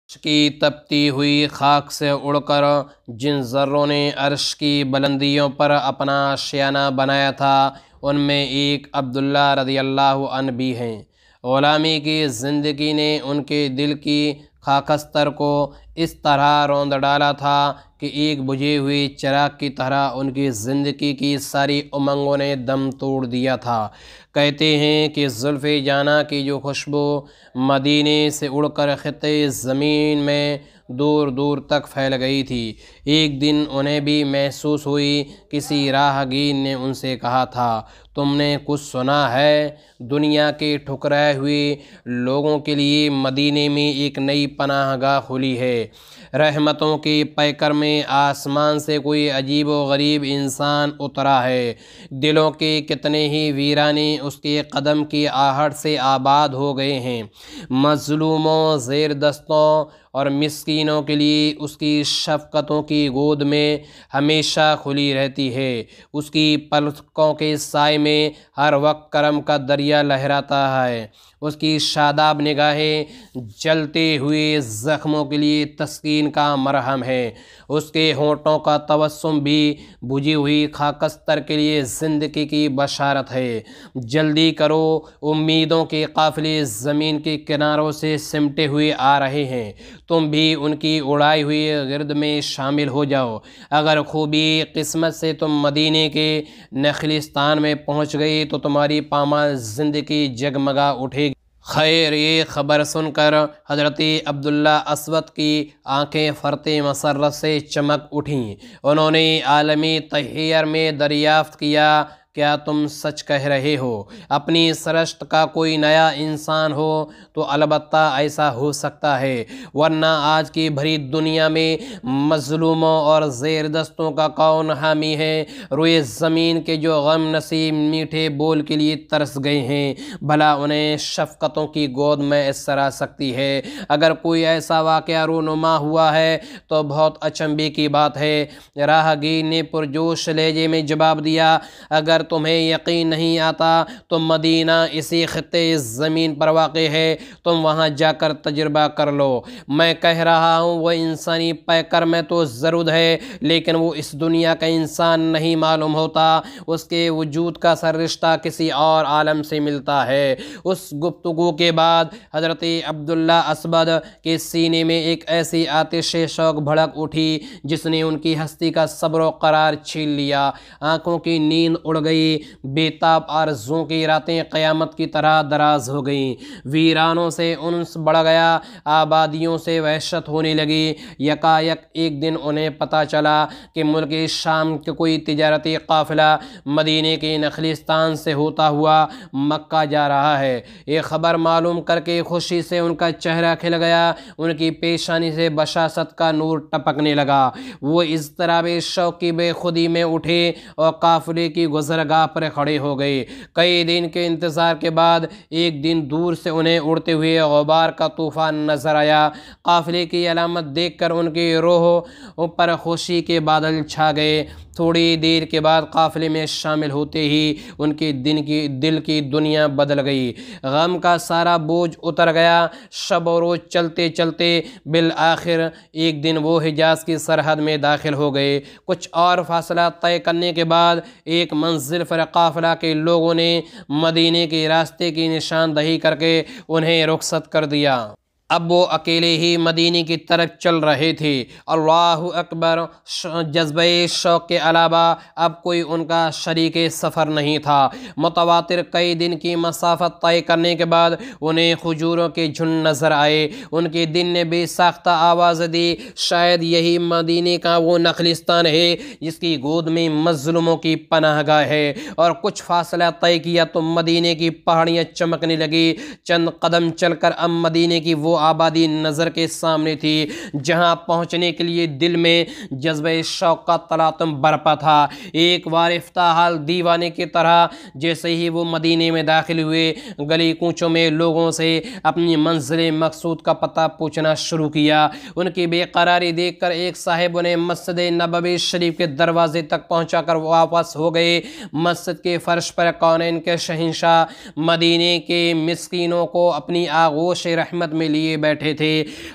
की तपती हुई खाक से उड़कर जिन ज़र्रों ने अर्श की बुलंदियों पर अपना आशियाना बनाया था, उनमें एक अब्दुल्ला रज़ियल्लाहु अन्हु भी हैं। ग़ुलामी की ज़िंदगी ने उनके दिल की खाकस्तर को इस तरह रौंद डाला था कि एक बुझे हुए चिराग की तरह उनकी ज़िंदगी की सारी उमंगों ने दम तोड़ दिया था। कहते हैं कि ज़ुल्फ़े जाना की जो खुशबू मदीने से उड़कर ख़ित्ते ज़मीन में दूर दूर तक फैल गई थी, एक दिन उन्हें भी महसूस हुई। किसी राहगीर ने उनसे कहा था, तुमने कुछ सुना है? दुनिया के ठुकराए हुए लोगों के लिए मदीने में एक नई पनाहगाह खुली है। रहमतों के पैकर में आसमान से कोई अजीब व गरीब इंसान उतरा है। दिलों के कितने ही वीराने उसके कदम की आहट से आबाद हो गए हैं। मज़लूमों, ज़ेर दस्तों और मिस्कीनों के लिए उसकी शफ़क़तों की गोद में हमेशा खुली रहती है। उसकी पलकों के साए में हर वक्त करम का दरिया लहराता है। उसकी शादाब निगाहें जलते हुए ज़ख्मों के लिए तस्कीन का मरहम है। उसके होंठों का तबस्सुम भी बुझी हुई खाकस्तर के लिए ज़िंदगी की बशारत है। जल्दी करो, उम्मीदों के काफ़िले ज़मीन के किनारों से सिमटे हुए आ रहे हैं। तुम भी उनकी उड़ाई हुई गिरद में शामिल हो जाओ। अगर खूबी किस्मत से तुम मदीने के नखलिस्तान में पहुँच गई तो तुम्हारी पामाल ज़िंदगी जगमगा उठेगी। खैर, ये ख़बर सुनकर हज़रत अब्दुल्ला अस्वद की आंखें फ़रते मसर्रत से चमक उठीं। उन्होंने आलमी तहैयर में दरियाफ़्त किया, क्या तुम सच कह रहे हो? अपनी सरश्त का कोई नया इंसान हो तो अलबत्ता ऐसा हो सकता है, वरना आज की भरी दुनिया में मज़लूमों और ज़ेर दस्तों का कौन हामी है? रोए ज़मीन के जो गम नसीब मीठे बोल के लिए तरस गए हैं, भला उन्हें शफ़क़तों की गोद में इसर आ सकती है? अगर कोई ऐसा वाक़या रूनुमा हुआ है तो बहुत अचंभे की बात है। राहगीर ने पुरजोश लहजे में जवाब दिया, अगर तुम्हें यकीन नहीं आता तो मदीना इसी खित्ते ज़मीन पर वाक़े है, तुम वहाँ जाकर तजुर्बा कर लो। मैं कह रहा हूँ वो इंसानी पैकर में तो ज़रूर है, लेकिन वो इस दुनिया का इंसान नहीं मालूम होता। उसके वजूद का सर रिश्ता किसी और आलम से मिलता है। उस गुफ्तगू के बाद हज़रत अब्दुल्ला अस्वद के सीने में एक ऐसी आतिश शौक़ भड़क उठी जिसने उनकी हस्ती का सब्र व करार छीन लिया। आँखों की नींद उड़ गई। बेताब आरज़ुओं की रातें क़यामत की तरह दराज हो गईं। वीरानों से उन्स बढ़ गया, आबादियों से वहशत होने लगी। यकायक एक दिन उन्हें पता चला कि मुल्क शाम के कोई तिजारती काफ़िला मदीने के नखलिस्तान से होता हुआ मक्का जा रहा है। ये ख़बर मालूम करके खुशी से उनका चेहरा खिल गया। उनकी पेशानी से बशासत का नूर टपकने लगा। वो इस तरह बेशौक़ की बेखुदी में उठे और काफ़िले की गुज़रगाह पर खड़े हो गए। कई दिन के इंतज़ार के बाद एक दिन दूर से उन्हें उड़ते हुए ग़ुबार का तूफ़ान नज़र आया। काफ़िले की अलामत देखकर उनकी रूह पर खुशी के बादल छा गए। थोड़ी देर के बाद काफ़िले में शामिल होते ही उनके दिल की दुनिया बदल गई। गम का सारा बोझ उतर गया। शब और रोज़ चलते चलते बिल आखिर एक दिन वो हिजाज़ की सरहद में दाखिल हो गए। कुछ और फासला तय करने के बाद एक मंजिल पर काफ़िला के लोगों ने मदीने के रास्ते की निशानदही करके उन्हें रुखसत कर दिया। अब वो अकेले ही मदीने की तरफ चल रहे थे। अल्लाहु अकबर। जज्बे शौक़ के अलावा अब कोई उनका शरीक सफ़र नहीं था। मुतवातिर कई दिन की मसाफ़त तय करने के बाद उन्हें खजूरों के झुंड नज़र आए। उनके दिन ने बेसाख्ता आवाज़ दी, शायद यही मदीने का वो नखलिस्तान है जिसकी गोद में मज़लूमों की पनाहगाह है। और कुछ फासला तय किया तो मदीने की पहाड़ियाँ चमकने लगी। चंद कदम चलकर अब मदीने की वो आबादी नज़र के सामने थी जहां पहुंचने के लिए दिल में जज्बे शौक़ का तलातम बरपा था। एक वारिफ्ता हाल दीवाने की तरह जैसे ही वो मदीने में दाखिल हुए, गली कूचों में लोगों से अपनी मंजिल मकसूद का पता पूछना शुरू किया। उनकी बेकरारी देखकर एक साहिब उन्हें मस्जिद नबवी शरीफ के दरवाजे तक पहुंचाकर वापस हो गए। मस्जिद के फर्श पर कौनैन के शहंशाह मदीने के मिस्कीनों को अपनी आगोश रहमत में लिए लिए बैठे थे।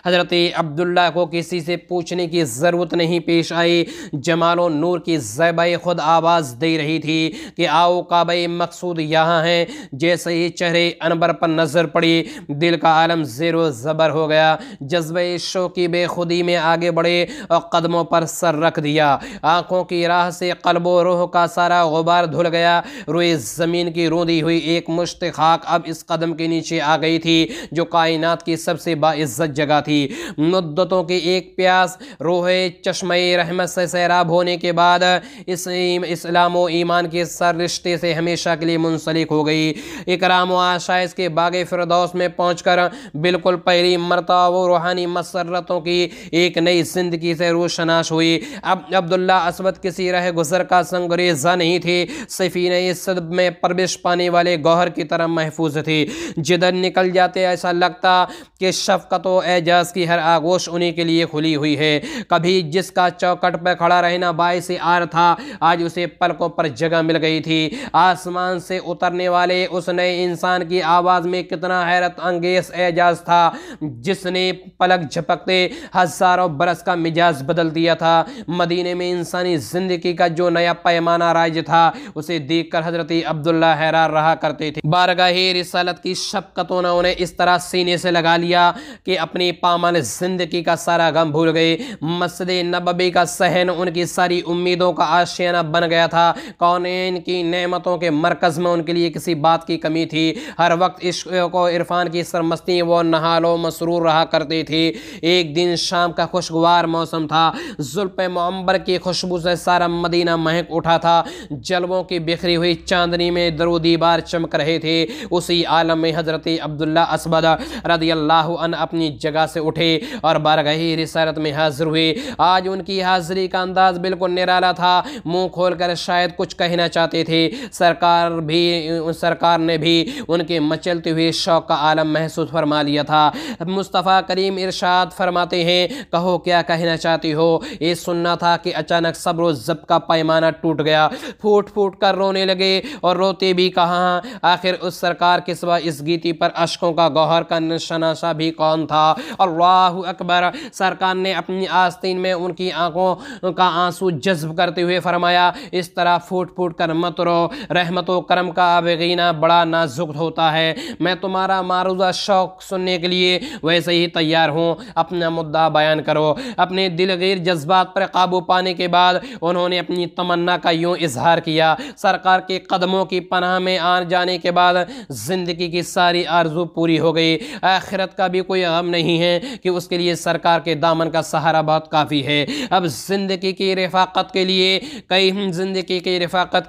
हज़रत अब्दुल्ला को किसी से पूछने की ज़रूरत नहीं पेश आई। जमालो नूर की ज़ैबाए खुद आवाज़ दे रही थी कि आओ काबे मकसूद यहाँ है। जैसे ही चेहरे अनबर पर नज़र पड़ी, दिल का आलम ज़ेरो ज़बर हो गया। जज्बे शौक़ की बेखुदी में आगे बढ़े और कदमों पर सर रख दिया। आँखों की राह से क़ल्बो रूह का सारा गुबार धुल गया। रोए ज़मीन की रोंदी हुई एक मुश्त खाक अब इस कदम के नीचे आ गई थी जो कायनात की सबसे बाइज़्ज़त जगह थी। मुद्दतों की एक प्यास रोहे चश्मे रहमत से सैराब होने के बाद इस्लाम व ईमान के सर रिश्ते से हमेशा के लिए मुंसलिक हो गई। इकराम व आशाइश के बागे फिरदौस में पहुँचकर बिल्कुल पहली मरतबा वो रूहानी मसरतों की एक नई जिंदगी से रोशनाश हुई। अब अब्दुल्ला असवद किसी रह गुजर का संगरेज़ा नहीं थे, सफीने सद में प्रवेश पाने वाले गौहर की तरह महफूज थे। जिधर निकल जाते ऐसा लगता कि शफ़क़त व एजाज़ की हर आगोश उन्हीं के लिए खुली हुई है। कभी जिसका चौकट पर खड़ा रहना बाइस आर था, आज उसे पलकों पर जगह मिल गई थी। आसमान से उतरने वाले उस नए इंसान की आवाज़ में कितना हैरत अंगेज एजाज था जिसने पलक झपकते हज़ारों बरस का मिजाज बदल दिया था। मदीने में इंसानी ज़िंदगी का जो नया पैमाना राज था, उसे देखकर हज़रत अब्दुल्ला हैरान रहा करते थे। बारगाहे रिसालत की शफ़क़तों ने उन्हें इस तरह सीने से लगा लिया कि अपनी पामाल ज़िंदगी का सारा गम भूल गए। मस्जिद नबवी का सहन उनकी सारी उम्मीदों का आशियाना बन गया था। कौनैन की नेमतों के मरकज़ में उनके लिए किसी बात की कमी थी। हर वक्त इश्क़ व इरफान की सरमस्ती वो नहालो मसरूर रहा करते थे। एक दिन शाम का खुशगवार मौसम था। जुल्फ़े मुअम्बर की खुशबू से सारा मदीना महक उठा था। जलवों की बिखरी हुई चांदनी में दरो दीवार चमक रहे थे। उसी आलम में हज़रत अब्दुल्ला असवद रज़ियल्लाहु अन्हु अपनी जगह से उठे और बारगाहे रिसालत में हाजिर हुए। आज उनकी हाजिरी का अंदाज बिल्कुल निराला था। मुंह खोलकर शायद कुछ कहना चाहते थे। सरकार ने भी उनके मचलते हुए शौक़ का आलम महसूस फरमा लिया था। मुस्तफ़ा करीम इरशाद फरमाते हैं, कहो क्या कहना चाहती हो। ये सुनना था कि अचानक सब्र व ज़ब्त का पैमाना टूट गया। फूट फूट कर रोने लगे और रोते भी कहाँ। आखिर उस सरकार के सिवा इस गीती पर अश्कों का गौहर का निशानाशा भी कौन था। अल्लाहु अकबर। सरकार ने अपनी आस्तीन में उनकी आंखों का आंसू जज्ब करते हुए फरमाया, इस तरह फूट फूट कर मत रो। रहमत व करम का आबगीना बड़ा नाजुक होता है। मैं तुम्हारा मारूज़ा शौक़ सुनने के लिए वैसे ही तैयार हूँ। अपना मुद्दा बयान करो। अपने दिलगीर जज्बात पर काबू पाने के बाद उन्होंने अपनी तमन्ना का यूँ इजहार किया। सरकार के कदमों की पनाह में आ जाने के बाद ज़िंदगी की सारी आरज़ू पूरी हो गई। आखिरत का भी कोई गम नहीं है कि उसके लिए सरकार के दामन का सहारा बहुत काफ़ी है। अब ज़िंदगी की रफ़ाक़त के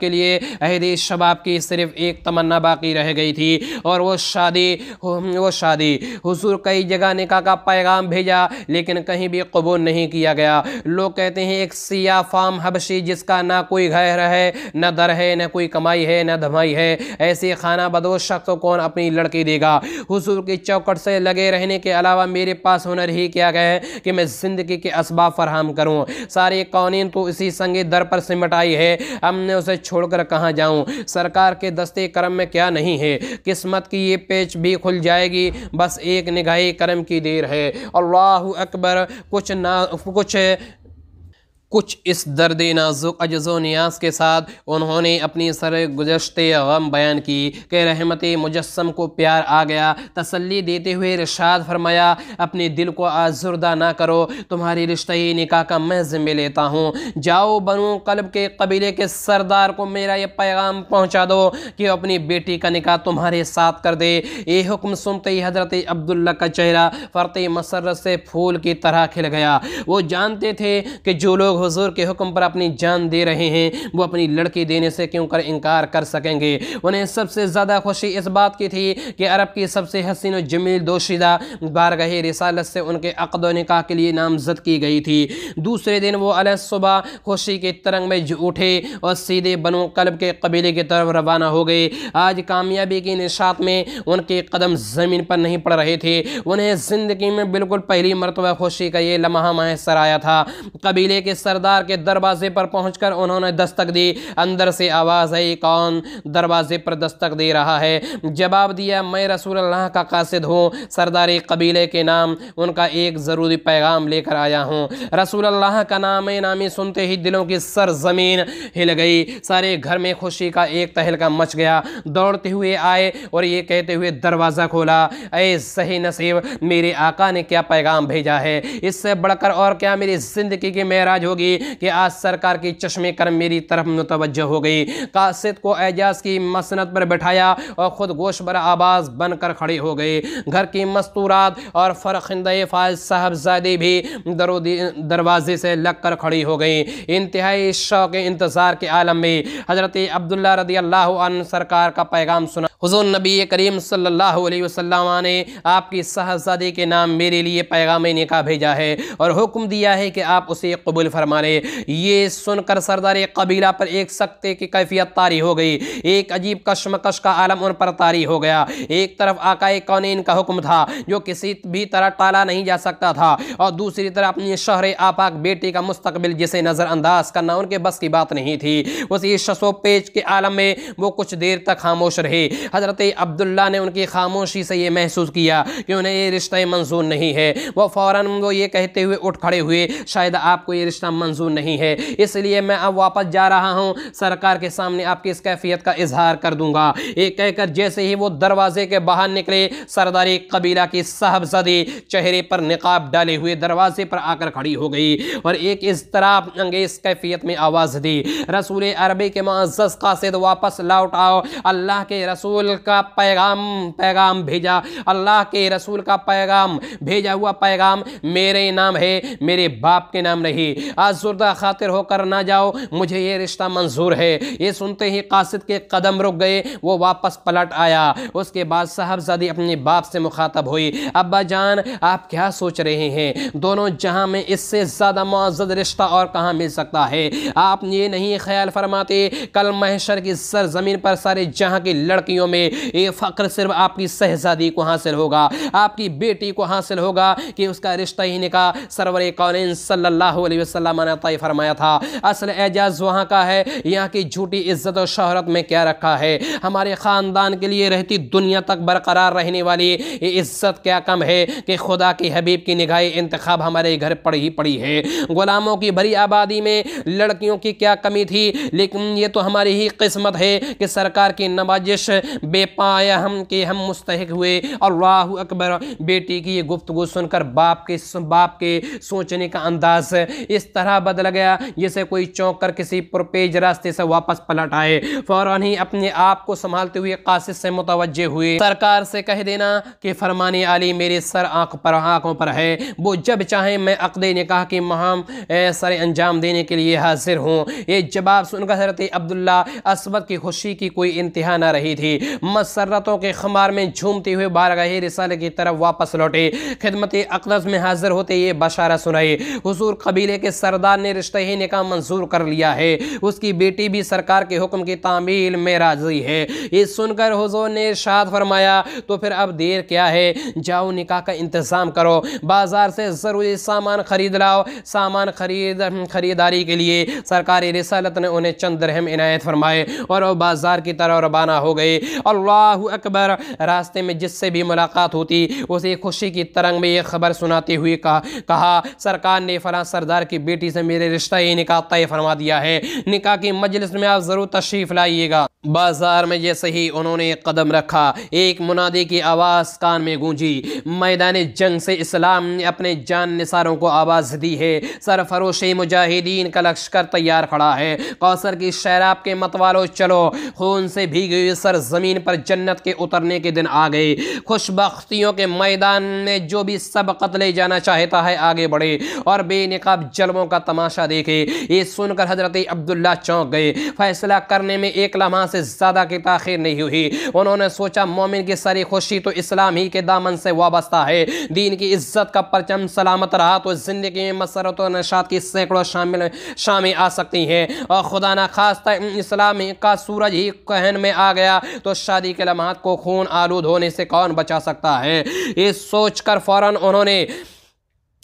लिए अहद शबाब की सिर्फ एक तमन्ना बाकी रह गई थी और वो शादी। हुजूर कई जगह निकाह का पैगाम भेजा लेकिन कहीं भी कबूल नहीं किया गया। लोग कहते हैं एक सिया फाम हबशी जिसका ना कोई घर है, न दर है, न कोई कमाई है, न धमाई है, ऐसे खाना बदोश शख्स को कौन अपनी लड़की देगा। हुजूर की चौकट से लगे रहने के अलावा मेरे पास हुनर ही क्या है कि मैं ज़िंदगी के असबाब फराहम करूँ। सारे कौनीन तो इसी संगे दर पर सिमट आई है। अब मैं उसे छोड़कर कहाँ जाऊँ। सरकार के दस्ते करम में क्या नहीं है। किस्मत की ये पेच भी खुल जाएगी, बस एक निगाहे करम की देर है। अल्लाहु अकबर। कुछ इस दर्द नाजुक अजज़ो नियाज़ के साथ उन्होंने अपनी सर गुज़श्ते गम बयान की कि रहमत मुजस्सम को प्यार आ गया। तसल्ली देते हुए इरशाद फरमाया, अपने दिल को आज़ुर्दा ना करो, तुम्हारी रिश्ते निकाह का मैं ज़िम्मे लेता हूँ। जाओ बनु कल्ब के कबीले के सरदार को मेरा ये पैगाम पहुँचा दो कि अपनी बेटी का निकाह तुम्हारे साथ कर दे। ये हुक्म सुनते ही हज़रत अब्दुल्ला का चेहरा फ़र्ते मसरत से फूल की तरह खिल गया। वो जानते थे कि जो लोग हुजूर के हुक्म पर अपनी जान दे रहे हैं वो अपनी लड़की देने से क्यों कर इनकार कर सकेंगे। उन्हें सबसे ज़्यादा खुशी इस बात की थी कि अरब की सबसे हसीन और जमील दोशीदा बारगाहे रिसालत से उनके अक़द व निकाह के लिए नामज़द की गई थी। दूसरे दिन वो अलग सुबह खुशी के तरंग में उठे और सीधे बनु कल्ब के कबीले की तरफ रवाना हो गए। आज कामयाबी की निशात में उनके कदम ज़मीन पर नहीं पड़ रहे थे। उन्हें ज़िंदगी में बिल्कुल पहली मरतबा खुशी का ये लम्हा मैसर आया था। कबीले के सरदार के दरवाजे पर पहुंचकर उन्होंने दस्तक दी। अंदर से आवाज़ आई, कौन दरवाजे पर दस्तक दे रहा है? जवाब दिया, मैं रसूल अल्लाह का कासिद हूँ, सरदारी कबीले के नाम उनका एक ज़रूरी पैगाम लेकर आया हूँ। रसूल अल्लाह का नामी सुनते ही दिलों की सरजमीन हिल गई। सारे घर में खुशी का एक तहलका मच गया। दौड़ते हुए आए और ये कहते हुए दरवाज़ा खोला, ऐ सही नसीब, मेरे आका ने क्या पैगाम भेजा है? इससे बढ़कर और क्या मेरी ज़िंदगी की मेराज होगी कि आज सरकार की चश्मे करम मेरी तरफ मुतवज्जह हो गई। कासिद को एजाज की मसनद पर बैठाया और ख़ुद गोश बर आवाज़ बनकर खड़े हो गए। घर की मस्तूरात और फ़रखिंदे फ़ाइज़ साहबज़ादी भी दरवाजे से लग कर खड़ी हो गई। इंतहाई शौक़ इंतज़ार के आलम में हज़रत अब्दुल्ला रज़ियल्लाहु अन्हु सरकार का पैगाम सुना। हुज़ूर नबी करीम सल्लल्लाहु अलैहि वसल्लम ने आपकी साहबज़ादी के नाम मेरे लिए पैगाम निकाह भेजा है और हुक्म दिया है कि आप उसे कबूल फरमा लें। ये सुनकर सरदार कबीला पर एक सख्ते की कैफियत तारी हो गई। एक अजीब कशमकश का आलम उन पर तारी हो गया। एक तरफ आकाए कौनैन का हुक्म था जो किसी भी तरह टाला नहीं जा सकता था, और दूसरी तरफ अपनी शहर आपाक बेटी का मुस्तकबिल जिसे नज़रअंदाज करना उनके बस की बात नहीं थी। उसी शसो पेच के आलम में वो कुछ देर तक खामोश रहे। हज़रत अब्दुल्ला ने उनकी खामोशी से ये महसूस किया कि उन्हें ये रिश्ता मंजूर नहीं है। वो फ़ौरन वो ये कहते हुए उठ खड़े हुए, शायद आपको ये रिश्ता मंजूर नहीं है, इसलिए मैं अब वापस जा रहा हूँ, सरकार के सामने आपकी इस कैफियत का इजहार कर दूंगा। ये कहकर जैसे ही वो दरवाजे के बाहर निकले, सरदारी कबीला की साहबज़ादी चेहरे पर निकाब डाले हुए दरवाजे पर आकर खड़ी हो गई और एक इज़्तिराब अंगेज़ कैफियत में आवाज़ दी, रसूल अरबी के मुअज़्ज़ज़ कासिद वापस लौट आओ। अल्लाह के रसूल का पैगाम भेजा, अल्लाह के रसूल का पैगाम भेजा हुआ पैगाम मेरे नाम है, मेरे बाप के नाम नहीं। आज़ुर्दा खातिर होकर ना जाओ, मुझे ये रिश्ता मंजूर है। ये सुनते ही कासिद के कदम रुक गए, वो वापस पलट आया। उसके बाद साहबज़ादी अपने बाप से मुखातब हुई, अब्बा जान आप क्या सोच रहे हैं? दोनों जहां में इससे ज़्यादा मुअज़्ज़ज़ रिश्ता और कहाँ मिल सकता है? आप ये नहीं ख्याल फरमाते कल महशर की सरजमीन पर सारे जहां की लड़कियों में ये फ़ख्र सिर्फ आपकी शहज़ादी को हासिल होगा, आपकी बेटी को हासिल होगा कि उसका रिश्ता ही निकाह सरवर कौनैन सल्लल्लाहु अलैहि वसल्लम ने तय फरमाया था। असल एजाज़ वहाँ का है, यहाँ की झूठी इज्जत और शोहरत में क्या रखा है? हमारे ख़ानदान के लिए रहती दुनिया तक बरकरार रहने वाली ये इज्जत क्या कम है कि खुदा के हबीब की निगाह इंतखाब हमारे घर पड़ी ही पड़ी है। गुलामों की भरी आबादी में लड़कियों की क्या कमी थी, लेकिन ये तो हमारी ही किस्मत है कि सरकार की नवाजिश बेपाया हम मुस्तहिक हुए। अल्लाहु अकबर। बेटी की ये गुफ्तगू सुनकर बाप के सोचने का अंदाज इस तरह बदल गया जैसे कोई चौंक कर किसी पुरपेज रास्ते से वापस पलट आए। फौरन ही अपने आप को संभालते हुए कासिद से मुतवज्जे हुए, सरकार से कह देना कि फरमाने आली मेरे सर आंखों पर है, वो जब चाहे मैं अक़्दे निकाह की मुहिम सर अंजाम देने के लिए हाजिर हूँ। ये जवाब सुनकर हज़रत अब्दुल्ला असवद की खुशी की कोई इंतहा न रही थी। मसरतों के खुमार में झूमते हुए बारगाह रिसाले की तरफ वापस लौटे। खिदमत अक़दस में हाजिर होते ये बशारा सुनाई, हुज़ूर कबीले के सरदार ने रिश्ता ही निकाह मंजूर कर लिया है, उसकी बेटी भी सरकार के हुक्म की तामील में राजी है। ये सुनकर हुज़ूर ने इरशाद फरमाया, तो फिर अब देर क्या है, जाओ निकाह का इंतज़ाम करो, बाजार से ज़रूरी सामान खरीद लाओ। सामान खरीदारी के लिए सरकारी रिसालत ने उन्हें चंद दिरहम इनायत फरमाए और वह बाजार की तरह रवाना हो गए। अल्लाहु अकबर। रास्ते में जिससे भी मुलाकात होती उसे खुशी की तरंग में ये खबर सुनाते हुए कहा सरकार ने फलां सरदार की बेटी से मेरे रिश्ता ही निकाह तय फरमा दिया है, निकाह की मजलिस में आप ज़रूर तशरीफ़ लाइएगा। बाजार में जैसे ही उन्होंने कदम रखा, एक मुनादी की आवाज़ कान में गूंजी, मैदान जंग से इस्लाम ने अपने जान निसारों को आवाज़ दी है, सरफरोश मुजाहिदीन का लश्कर तैयार खड़ा है। कौसर की शराब के मतवालों चलो, खून से भीगी हुई सरजमीन पर जन्नत के उतरने के दिन आ गए। खुशबख्तियों के मैदान में जो भी सबकत ले जाना चाहता है आगे बढ़े और बेनिकाब जलवों का तमाशा देखे। ये सुनकर हज़रत अब्दुल्ला चौंक गए। फैसला करने में एक लम्हा से ज़्यादा की ताख़ीर नहीं हुई। उन्होंने सोचा मोमिन की सारी खुशी तो इस्लाम ही के दामन से वाबस्ता है। दीन की इज्जत का परचम सलामत रहा तो ज़िंदगी में मसरत और नशात की सैकड़ों शामें आ सकती हैं, और खुदा ना खास्ता इस्लाम का सूरज ही कहन में आ गया तो शादी के लम्हात को खून आलूद होने से कौन बचा सकता है। ये सोचकर फ़ौरन उन्होंने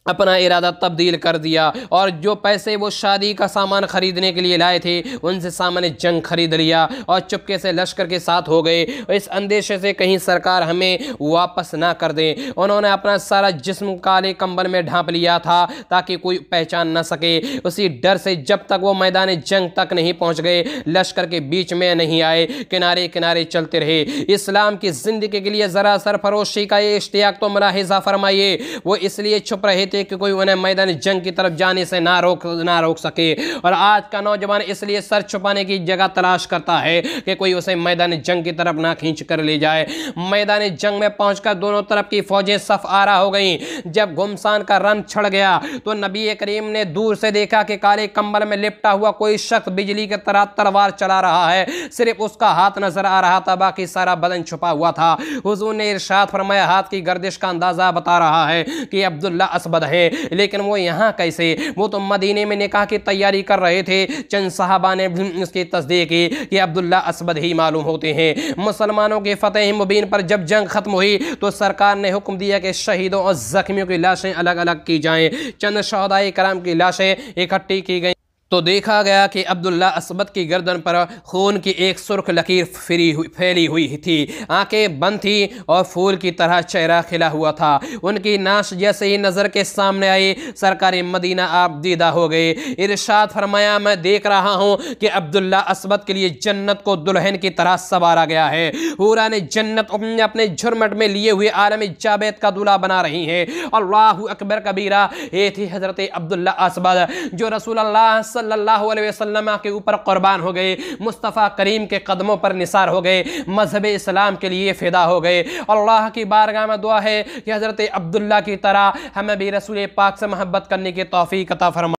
अपना इरादा तब्दील कर दिया और जो पैसे वो शादी का सामान ख़रीदने के लिए लाए थे उनसे सामान जंग खरीद लिया और चुपके से लश्कर के साथ हो गए। इस अंदेशे से कहीं सरकार हमें वापस ना कर दे, उन्होंने अपना सारा जिस्म काले कंबल में ढांप लिया था ताकि कोई पहचान ना सके। उसी डर से जब तक वो मैदान जंग तक नहीं पहुँच गए, लश्कर के बीच में नहीं आए, किनारे किनारे चलते रहे। इस्लाम की ज़िंदगी के लिए ज़रा सरफरोशी का ये इश्तियाक तो मुलाहिज़ा फरमाइए, वो इसलिए छुप रहे थे कि कोई उन्हें मैदान जंग की तरफ जाने से ना रोक सके। और आज का नौजवान इसलिए सर छुपाने की जगह तलाश करता है कि कोई उसे मैदान जंग की तरफ ना खींच कर ले जाए। मैदान जंग में पहुंचकर दोनों तरफ की फौजें सफ आरा हो गईं। जब घुमसान का रन छड़ गया तो नबी करीम ने दूर से देखा कि काले कंबल में लिपटा हुआ कोई शख्स बिजली की तरह तलवार चला रहा है। सिर्फ उसका हाथ नजर आ रहा था, बाकी सारा बदन छुपा हुआ था। हुजूर ने इरशाद फरमाया, हाथ की गर्दिश का अंदाजा बता रहा है कि अब्दुल्ला असबद है, लेकिन वो यहाँ कैसे? वो तो मदीने में निकाह की तैयारी कर रहे थे। चंद सहाबा ने उसकी तस्दीक की कि अब्दुल्ला असबद ही मालूम होते हैं। मुसलमानों के फतेह मुबीन पर जब जंग खत्म हुई तो सरकार ने हुक्म दिया कि शहीदों और जख्मियों की लाशें अलग अलग की जाएं। चंद शहदाए कराम की लाशें इकट्ठी की गई तो देखा गया कि अब्दुल्ला असबद की गर्दन पर खून की एक सुर्ख लकीर फैली हुई थी। आंखें बंद थी और फूल की तरह चेहरा खिला हुआ था। उनकी नाश जैसे ही नज़र के सामने आई, सरकार मदीना आप दीदा हो गए। इरशाद फरमाया, मैं देख रहा हूँ कि अब्दुल्ला असबद के लिए जन्नत को दुल्हन की तरह संवारा गया है। हूरा ने जन्नत अपने झुरमट में लिए हुए आलम जावेद का दूल्हा बना रही है। अल्लाहु अकबर कबीरा। ये थी हज़रत अब्दुल्ला असबद जो रसूलुल्लाह सल्लल्लाहु अलैहि वसल्लम के ऊपर कुर्बान हो गए, मुस्तफ़ा करीम के कदमों पर निसार हो गए, मजहब इस्लाम के लिए फ़िदा हो गए। अल्लाह की बारगाह में दुआ है कि हज़रत अब्दुल्ला की तरह हमें भी रसूल पाक से मोहब्बत करने की तौफीक अता फरमा।